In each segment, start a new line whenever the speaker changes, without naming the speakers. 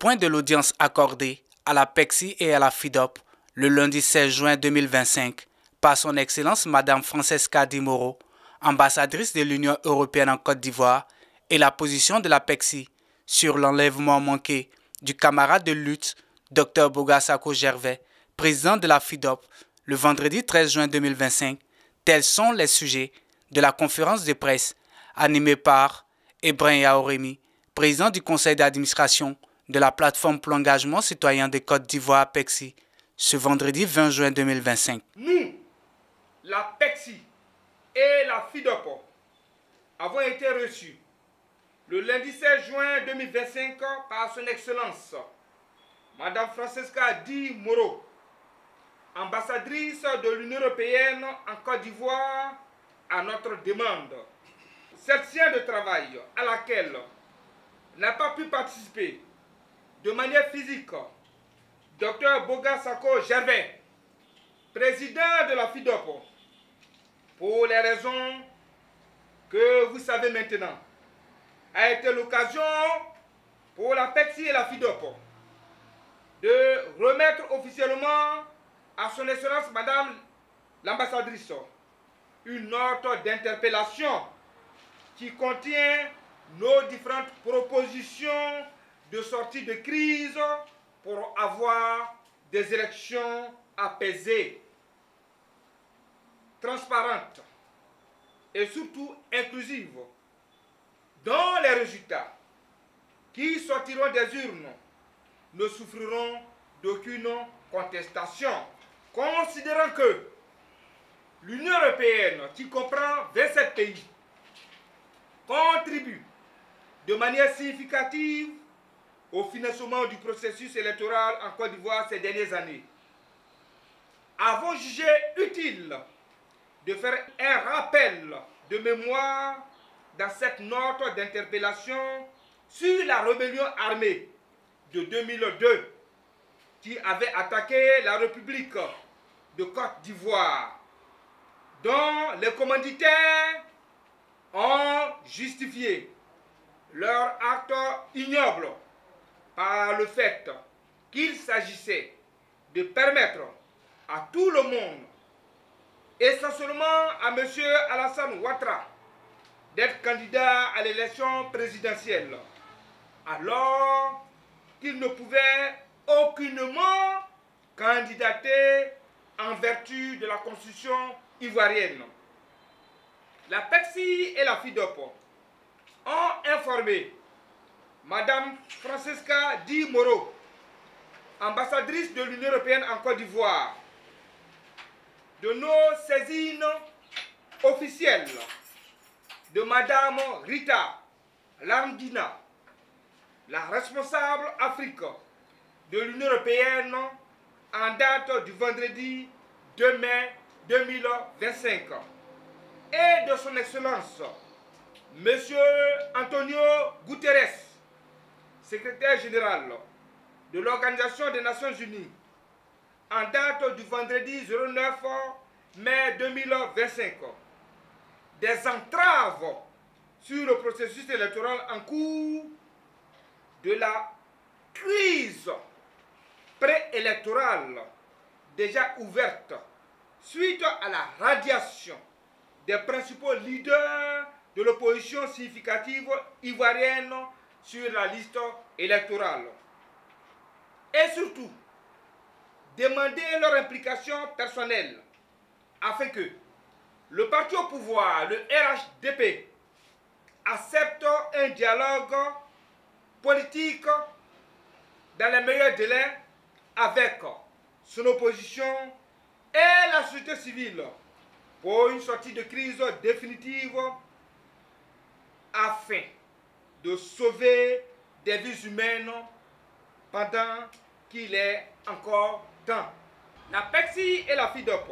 point de l'audience accordée à la PECSI et à la FIDOP le lundi 16 juin 2025 par son Excellence Madame Francesca Di Moro, ambassadrice de l'Union européenne en Côte d'Ivoire, et la position de la PECSI sur l'enlèvement manqué du camarade de lutte Dr Boga Sako Gervais, président de la FIDOP, le vendredi 13 juin 2025, tels sont les sujets de la conférence de presse animée par Ebrin Yaoremi, président du conseil d'administration de la plateforme pour l'engagement citoyen de Côte d'Ivoire PECSI, ce vendredi 20 juin 2025.
Nous, la PECSI et la FIDOP, avons été reçus le lundi 16 juin 2025 par son Excellence Madame Francesca Di Moro, ambassadrice de l'Union européenne en Côte d'Ivoire, à notre demande. Cette séance de travail à laquelle n'a pas pu participer de manière physique Dr Boga Sako Gervais, président de la FIDOP, pour les raisons que vous savez maintenant, a été l'occasion pour la PECSI et la FIDOP de remettre officiellement à son Excellence Madame l'ambassadrice une note d'interpellation qui contient nos différentes propositions de sortie de crise pour avoir des élections apaisées, transparentes et surtout inclusives, dont les résultats qui sortiront des urnes ne souffriront d'aucune contestation, considérant que l'Union européenne, qui comprend 27 pays, contribue de manière significative au financement du processus électoral en Côte d'Ivoire ces dernières années. Avons jugé utile de faire un rappel de mémoire dans cette note d'interpellation sur la rébellion armée de 2002 qui avait attaqué la République de Côte d'Ivoire, dont les commanditaires ont justifié leur acte ignoble par le fait qu'il s'agissait de permettre à tout le monde, essentiellement à M. Alassane Ouattara, d'être candidat à l'élection présidentielle, alors qu'il ne pouvait aucunement candidater en vertu de la constitution ivoirienne. La PECSI et la FIDOP ont informé Madame Francesca Di Moro, ambassadrice de l'Union européenne en Côte d'Ivoire, de nos saisines officielles de Madame Rita Lamdina, la responsable Afrique de l'Union européenne, en date du vendredi 2 mai 2025, et de son Excellence Monsieur Antonio Guterres, secrétaire général de l'Organisation des Nations Unies, en date du vendredi 09 mai 2025, des entraves sur le processus électoral en cours, de la crise préélectorale déjà ouverte suite à la radiation des principaux leaders de l'opposition significative ivoirienne sur la liste électorale. Et surtout, demander leur implication personnelle afin que le parti au pouvoir, le RHDP, accepte un dialogue politique dans les meilleurs délais avec son opposition et la société civile pour une sortie de crise définitive afin de sauver des vies humaines pendant qu'il est encore temps. La PECSI et la FIDOP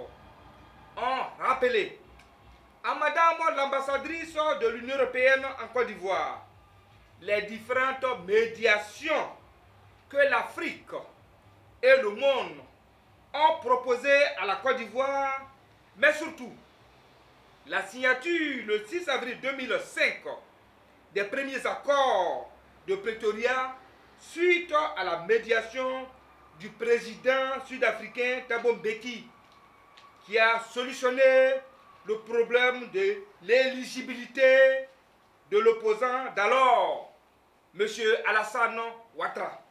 ont rappelé à Madame l'ambassadrice de l'Union européenne en Côte d'Ivoire les différentes médiations que l'Afrique et le monde ont proposées à la Côte d'Ivoire, mais surtout la signature le 6 avril 2005 des premiers accords de Pretoria suite à la médiation du président sud-africain Thabo Mbeki, qui a solutionné le problème de l'éligibilité de l'opposant d'alors, M. Alassane Ouattara.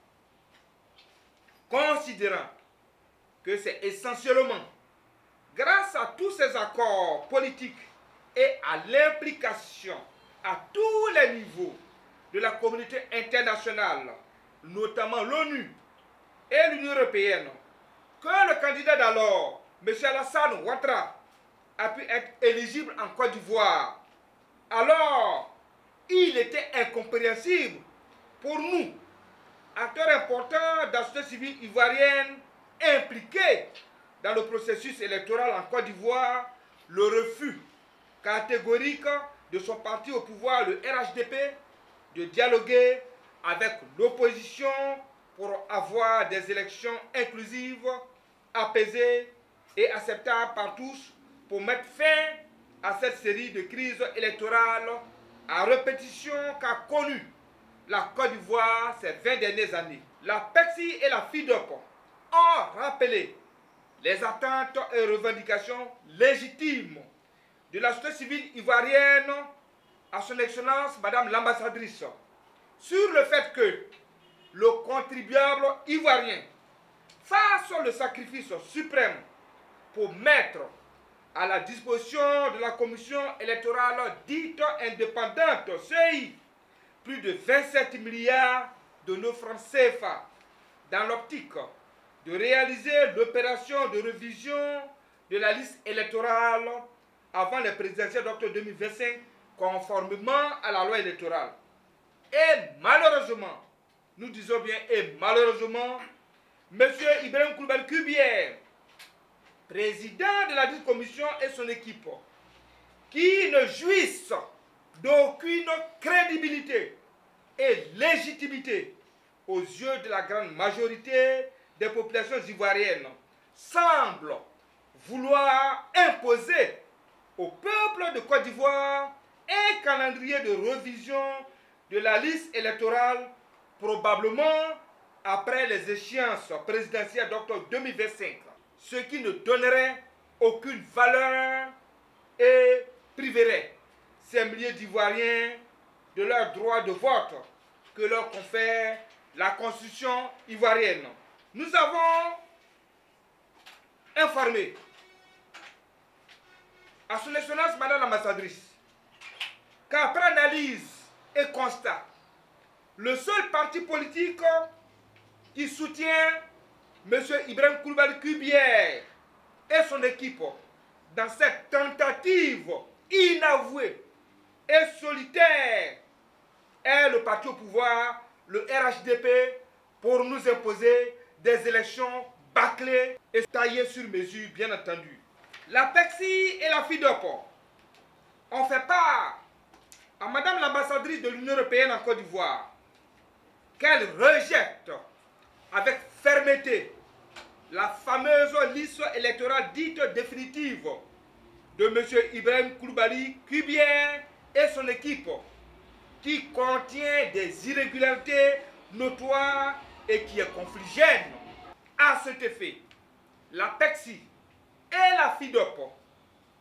Considérant que c'est essentiellement grâce à tous ces accords politiques et à l'implication à tous les niveaux de la communauté internationale, notamment l'ONU et l'Union européenne, que le candidat d'alors, M. Alassane Ouattara, a pu être éligible en Côte d'Ivoire. Alors, il était incompréhensible pour nous, acteurs importants de la société civile ivoirienne impliqués dans le processus électoral en Côte d'Ivoire, le refus catégorique de son parti au pouvoir, le RHDP, de dialoguer avec l'opposition pour avoir des élections inclusives, apaisées et acceptables par tous pour mettre fin à cette série de crises électorales à répétition qu'a connue la Côte d'Ivoire ces 20 dernières années. La PECSI et la FIDOP ont rappelé les attentes et revendications légitimes de la société civile ivoirienne à son Excellence Madame l'ambassadrice sur le fait que le contribuable ivoirien fasse le sacrifice suprême pour mettre à la disposition de la commission électorale dite indépendante CEI plus de 27 milliards de nos francs CFA dans l'optique de réaliser l'opération de révision de la liste électorale avant les présidentielles d'octobre 2025 conformément à la loi électorale. Et malheureusement, nous disons bien et malheureusement, M. Ibrahim Koulibaly Kubier, président de la dite commission et son équipe, qui ne jouissent d'aucune crédibilité et légitimité aux yeux de la grande majorité des populations ivoiriennes, semblent vouloir imposer au peuple de Côte d'Ivoire un calendrier de révision de la liste électorale probablement après les échéances présidentielles d'octobre 2025, ce qui ne donnerait aucune valeur et priverait ces milliers d'Ivoiriens de leur droit de vote que leur confère la Constitution ivoirienne. Nous avons informé à son Excellence Madame l'ambassadrice qu'après analyse et constat, le seul parti politique qui soutient M. Ibrahim Koulibaly Kubier et son équipe dans cette tentative inavouée et solitaire est le parti au pouvoir, le RHDP, pour nous imposer des élections bâclées et taillées sur mesure, bien entendu. La PECSI et la FIDOP ont fait part à Madame l'ambassadrice de l'Union européenne en Côte d'Ivoire qu'elle rejette avec fermeté la fameuse liste électorale dite définitive de M. Ibrahim Koulibaly Kubier et son équipe, qui contient des irrégularités notoires et qui est confligène. À cet effet, la PECSI et la FIDOP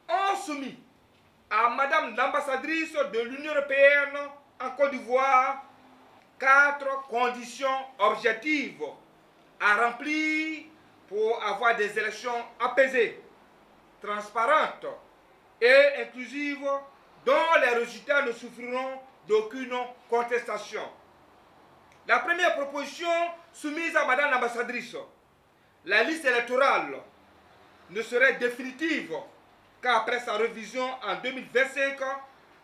ont soumis à Madame l'ambassadrice de l'Union européenne en Côte d'Ivoire 4 conditions objectives à remplir pour avoir des élections apaisées, transparentes et inclusives dont les résultats ne souffriront d'aucune contestation. La première proposition soumise à Madame l'ambassadrice, la liste électorale ne serait définitive qu'après sa révision en 2025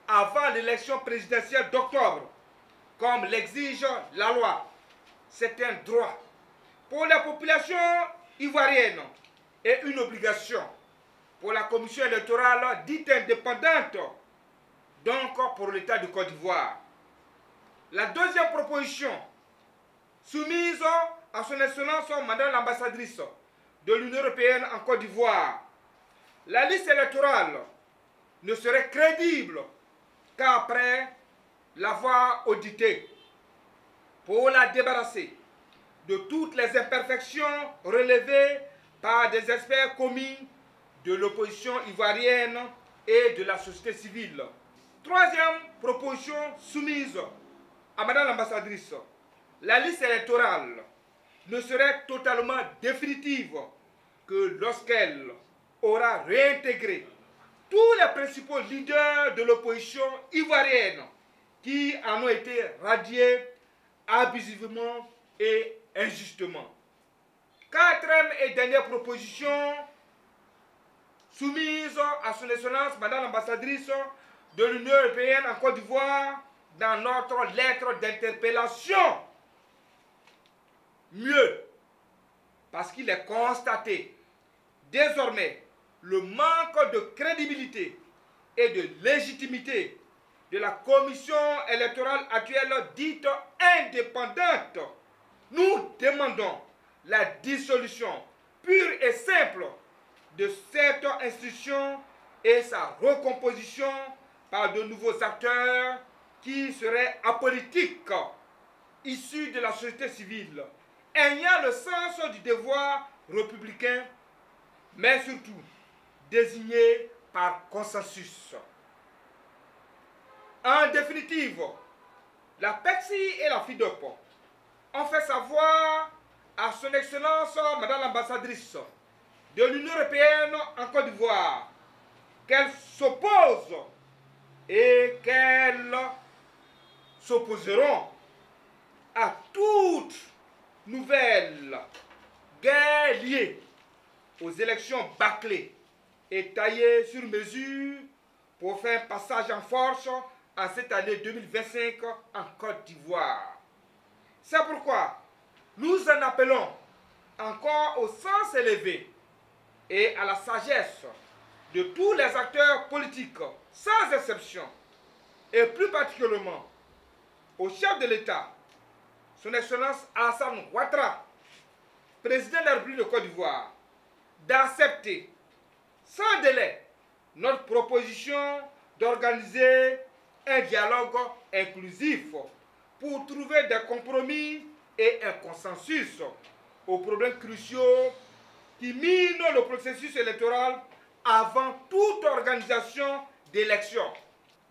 avant l'élection présidentielle d'octobre, comme l'exige la loi. C'est un droit pour la population ivoirienne et une obligation pour la commission électorale dite indépendante, donc pour l'État de Côte d'Ivoire. La deuxième proposition, soumise à son Excellence Madame l'ambassadrice de l'Union européenne en Côte d'Ivoire, la liste électorale ne serait crédible qu'après l'avoir auditée. pour la débarrasser de toutes les imperfections relevées par des experts commis de l'opposition ivoirienne et de la société civile. Troisième proposition soumise à Madame l'ambassadrice, la liste électorale ne serait totalement définitive que lorsqu'elle aura réintégré tous les principaux leaders de l'opposition ivoirienne qui en ont été radiés abusivement et injustement. Quatrième et dernière proposition soumise à son excellence Madame l'ambassadrice de l'Union européenne en Côte d'Ivoire dans notre lettre d'interpellation. Mieux, parce qu'il est constaté désormais le manque de crédibilité et de légitimité de la commission électorale actuelle dite indépendante. Nous demandons la dissolution pure et simple de cette institution et sa recomposition par de nouveaux acteurs qui seraient apolitiques, issus de la société civile, ayant le sens du devoir républicain, mais surtout désignés par consensus. En définitive, la PECSI et la FIDOP ont fait savoir à son Excellence Madame l'ambassadrice de l'Union européenne en Côte d'Ivoire qu'elles s'opposent et qu'elles s'opposeront à toute nouvelle guerre liée aux élections bâclées et taillées sur mesure pour faire passage en force en cette année 2025 en Côte d'Ivoire. C'est pourquoi nous en appelons encore au sens élevé et à la sagesse de tous les acteurs politiques, sans exception, et plus particulièrement au chef de l'État, son Excellence Alassane Ouattara, président de la République de Côte d'Ivoire, d'accepter sans délai notre proposition d'organiser un dialogue inclusif pour trouver des compromis et un consensus aux problèmes cruciaux qui minent le processus électoral avant toute organisation d'élection.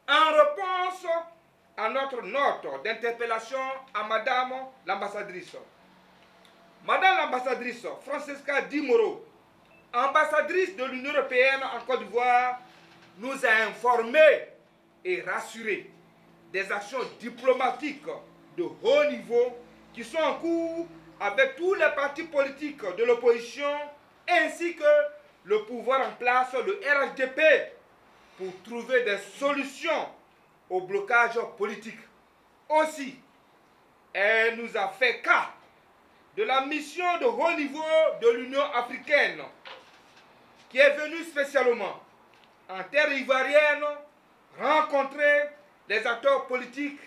En réponse à notre note d'interpellation à Madame l'ambassadrice, Madame l'ambassadrice Francesca Di Moro, ambassadrice de l'Union européenne en Côte d'Ivoire, nous a informés et rassurés des actions diplomatiques de haut niveau qui sont en cours avec tous les partis politiques de l'opposition ainsi que le pouvoir en place, le RHDP, pour trouver des solutions au blocage politique. Aussi, elle nous a fait cas de la mission de haut niveau de l'Union africaine qui est venue spécialement en terre ivoirienne rencontrer les acteurs politiques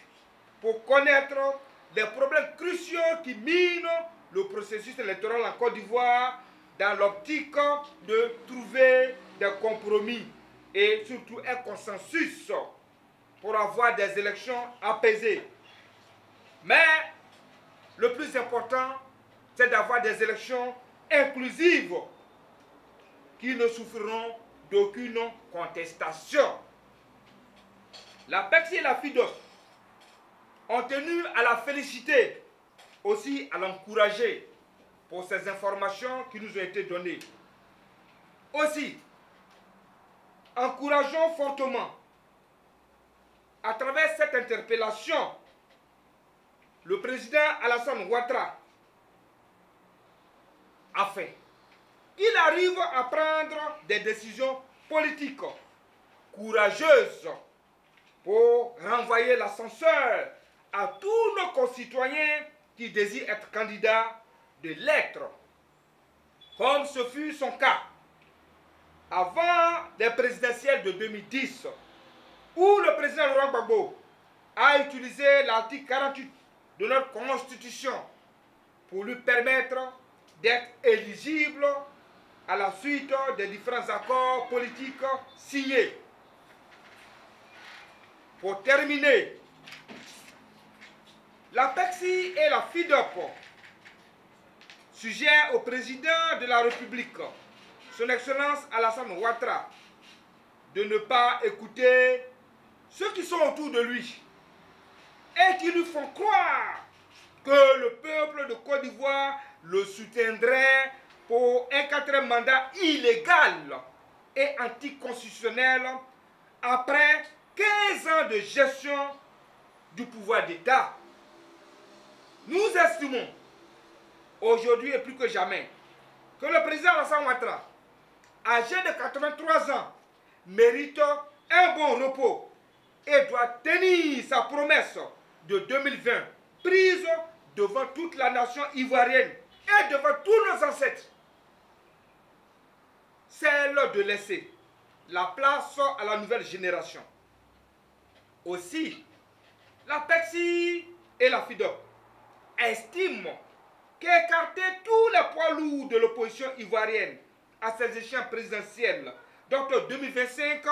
pour connaître les problèmes cruciaux qui minent le processus électoral en Côte d'Ivoire dans l'optique de trouver des compromis et surtout un consensus pour avoir des élections apaisées. Mais le plus important, c'est d'avoir des élections inclusives qui ne souffriront d'aucune contestation. La PECSI et la FIDOP ont tenu à la féliciter, aussi à l'encourager pour ces informations qui nous ont été données. Aussi, encourageons fortement, à travers cette interpellation, le président Alassane Ouattara, afin qu'il arrive à prendre des décisions politiques courageuses pour renvoyer l'ascenseur à tous nos concitoyens qui désirent être candidats de l'être, comme ce fut son cas avant les présidentielles de 2010, où le président Laurent Gbagbo a utilisé l'article 48 de notre Constitution pour lui permettre d'être éligible à la suite des différents accords politiques signés. Pour terminer, La PECSI et la FIDOP suggèrent au président de la République, son Excellence Alassane Ouattara, de ne pas écouter ceux qui sont autour de lui et qui lui font croire que le peuple de Côte d'Ivoire le soutiendrait pour un quatrième mandat illégal et anticonstitutionnel après 15 ans de gestion du pouvoir d'État. Nous estimons aujourd'hui et plus que jamais que le président Alassane Ouattara, âgé de 83 ans, mérite un bon repos et doit tenir sa promesse de 2020 prise devant toute la nation ivoirienne et devant tous nos ancêtres. Celle de laisser la place à la nouvelle génération. Aussi, la PECSI et la FIDOP estiment qu'écarter tous les poids lourds de l'opposition ivoirienne à ces échéances présidentielles d'octobre 2025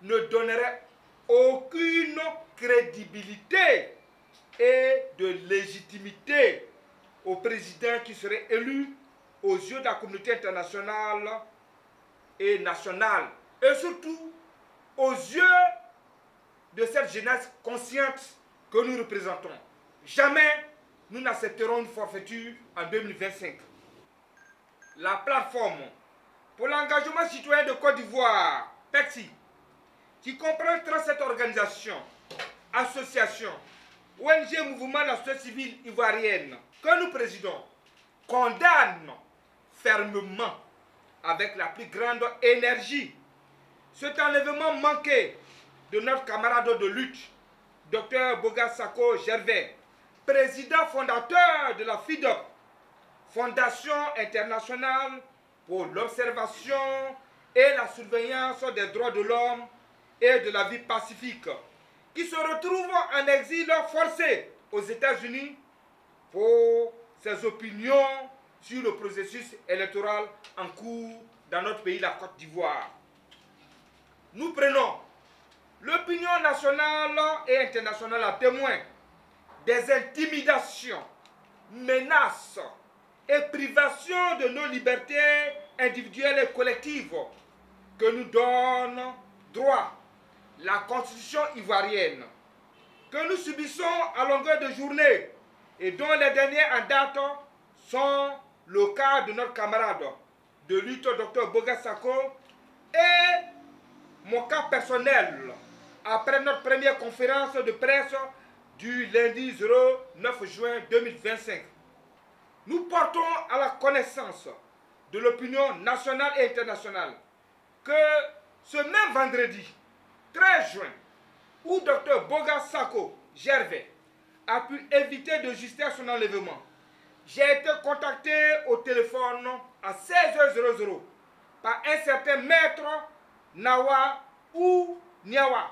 ne donnerait aucune crédibilité et de légitimité au président qui serait élu aux yeux de la communauté internationale et nationale, et surtout aux yeux de cette jeunesse consciente que nous représentons. Jamais nous n'accepterons une forfaiture en 2025. La plateforme pour l'engagement citoyen de Côte d'Ivoire, PECSI, qui comprend 37 organisations, associations, ONG, mouvements de la société civile ivoirienne, que nous présidons, condamne fermement, avec la plus grande énergie, cet enlèvement manqué de notre camarade de lutte, Dr Boga Sako Gervais, président fondateur de la FIDOP, Fondation internationale pour l'observation et la surveillance des droits de l'homme et de la vie pacifique, qui se retrouve en exil forcé aux États-Unis pour ses opinions sur le processus électoral en cours dans notre pays, la Côte d'Ivoire. Nous prenons l'opinion nationale et internationale à témoin des intimidations, menaces et privations de nos libertés individuelles et collectives que nous donne droit la Constitution ivoirienne, que nous subissons à longueur de journée et dont les dernières en date sont le cas de notre camarade de lutte Dr Boga Sako et mon cas personnel après notre première conférence de presse du lundi 09 juin 2025. Nous portons à la connaissance de l'opinion nationale et internationale que ce même vendredi 13 juin, où Dr Boga Sako Gervais a pu éviter de justesse son enlèvement, j'ai été contacté au téléphone à 16h00 par un certain maître Nawa ou Niawa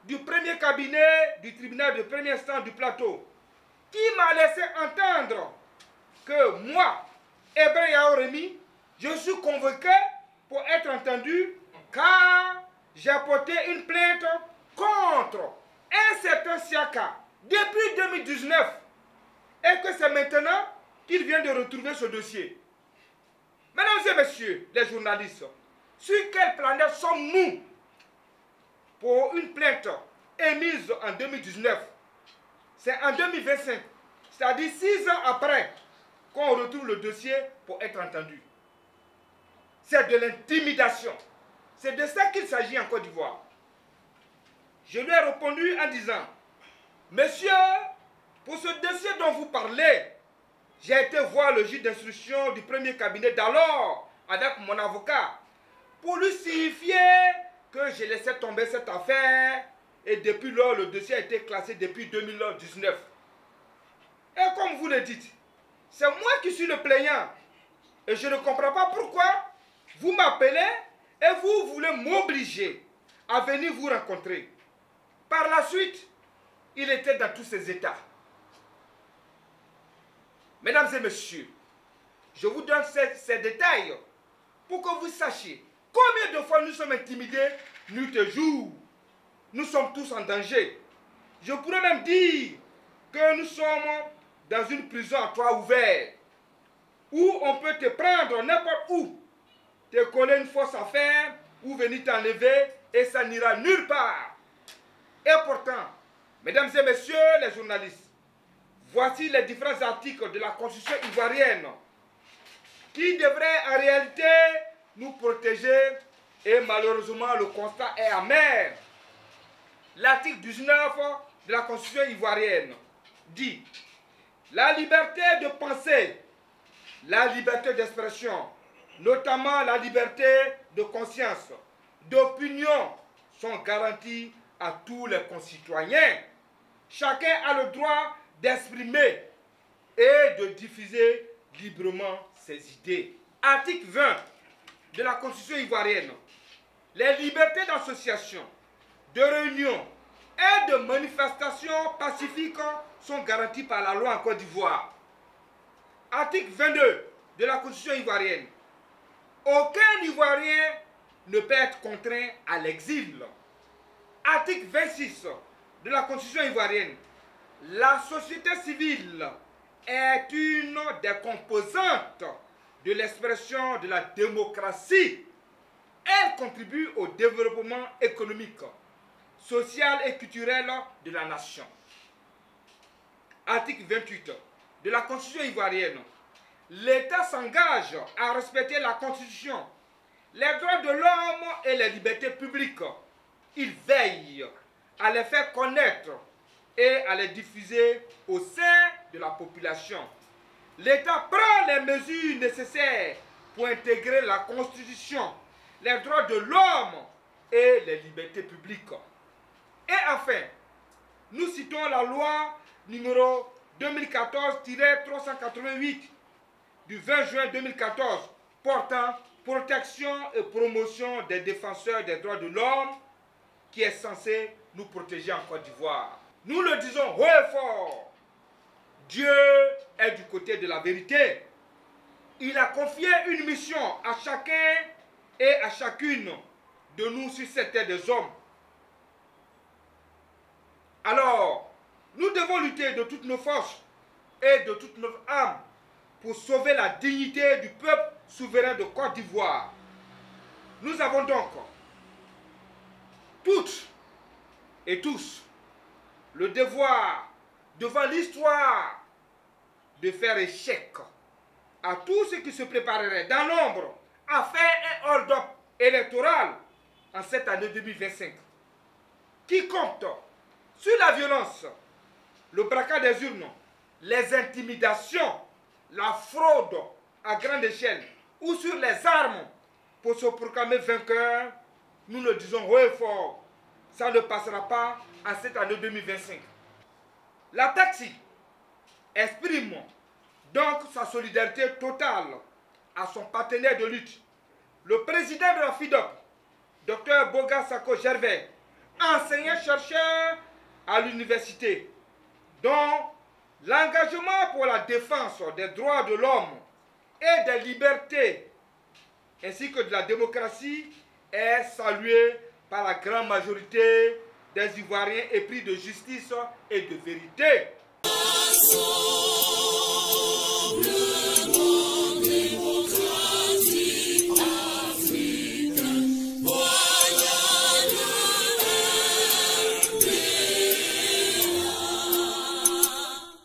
du premier cabinet du tribunal de premier instance du plateau, qui m'a laissé entendre que moi, Hébreu Yao Remi, je suis convoqué pour être entendu car j'ai porté une plainte contre un certain Siaka depuis 2019 et que c'est maintenant qu'il vient de retrouver ce dossier. Mesdames et messieurs les journalistes, sur quelle planète sommes-nous pour une plainte émise en 2019? C'est en 2025, c'est-à-dire 6 ans après qu'on retrouve le dossier pour être entendu. C'est de l'intimidation. C'est de ça qu'il s'agit en Côte d'Ivoire. Je lui ai répondu en disant, monsieur, pour ce dossier dont vous parlez, j'ai été voir le juge d'instruction du premier cabinet d'alors avec mon avocat pour lui signifier que j'ai laissé tomber cette affaire et depuis lors le dossier a été classé depuis 2019. Et comme vous le dites, c'est moi qui suis le plaignant et je ne comprends pas pourquoi vous m'appelez et vous voulez m'obliger à venir vous rencontrer. Par la suite, il était dans tous ses états. Mesdames et messieurs, je vous donne ces détails pour que vous sachiez combien de fois nous sommes intimidés nuit et jour. Nous sommes tous en danger. Je pourrais même dire que nous sommes dans une prison à toit ouvert, où on peut te prendre n'importe où, te coller une fausse affaire, ou venir t'enlever, et ça n'ira nulle part. Et pourtant, mesdames et messieurs les journalistes, voici les différents articles de la Constitution ivoirienne qui devraient en réalité nous protéger, et malheureusement le constat est amer. L'article 19 de la Constitution ivoirienne dit « La liberté de penser, la liberté d'expression, notamment la liberté de conscience, d'opinion sont garanties à tous les concitoyens. Chacun a le droit d'exprimer et de diffuser librement ses idées. » Article 20 de la Constitution ivoirienne. Les libertés d'association, de réunion et de manifestation pacifique sont garanties par la loi en Côte d'Ivoire. Article 22 de la Constitution ivoirienne. Aucun Ivoirien ne peut être contraint à l'exil. Article 26 de la Constitution ivoirienne. La société civile est une des composantes de l'expression de la démocratie. Elle contribue au développement économique, social et culturel de la nation. Article 28 de la Constitution ivoirienne. L'État s'engage à respecter la Constitution, les droits de l'homme et les libertés publiques. Il veille à les faire connaître et à les diffuser au sein de la population. L'État prend les mesures nécessaires pour intégrer la Constitution, les droits de l'homme et les libertés publiques. Et enfin, nous citons la loi numéro 2014-388 du 20 juin 2014 portant protection et promotion des défenseurs des droits de l'homme qui est censée nous protéger en Côte d'Ivoire. Nous le disons haut et fort, Dieu est du côté de la vérité. Il a confié une mission à chacun et à chacune de nous sur cette terre des hommes. Alors, nous devons lutter de toutes nos forces et de toute notre âme pour sauver la dignité du peuple souverain de Côte d'Ivoire. Nous avons donc toutes et tous le devoir devant l'histoire de faire échec à tout ce qui se préparerait dans l'ombre à faire un hold-up électoral en cette année 2025. Qui compte sur la violence, le braquage des urnes, les intimidations, la fraude à grande échelle ou sur les armes pour se proclamer vainqueur, nous le disons haut et fort, ça ne passera pas en cette année 2025. La PECSI exprime donc sa solidarité totale à son partenaire de lutte, le président de la FIDOP, Dr Boga Sako Gervais, enseignant-chercheur à l'université, dont l'engagement pour la défense des droits de l'homme et des libertés, ainsi que de la démocratie, est salué par la grande majorité des Ivoiriens épris de justice et de vérité.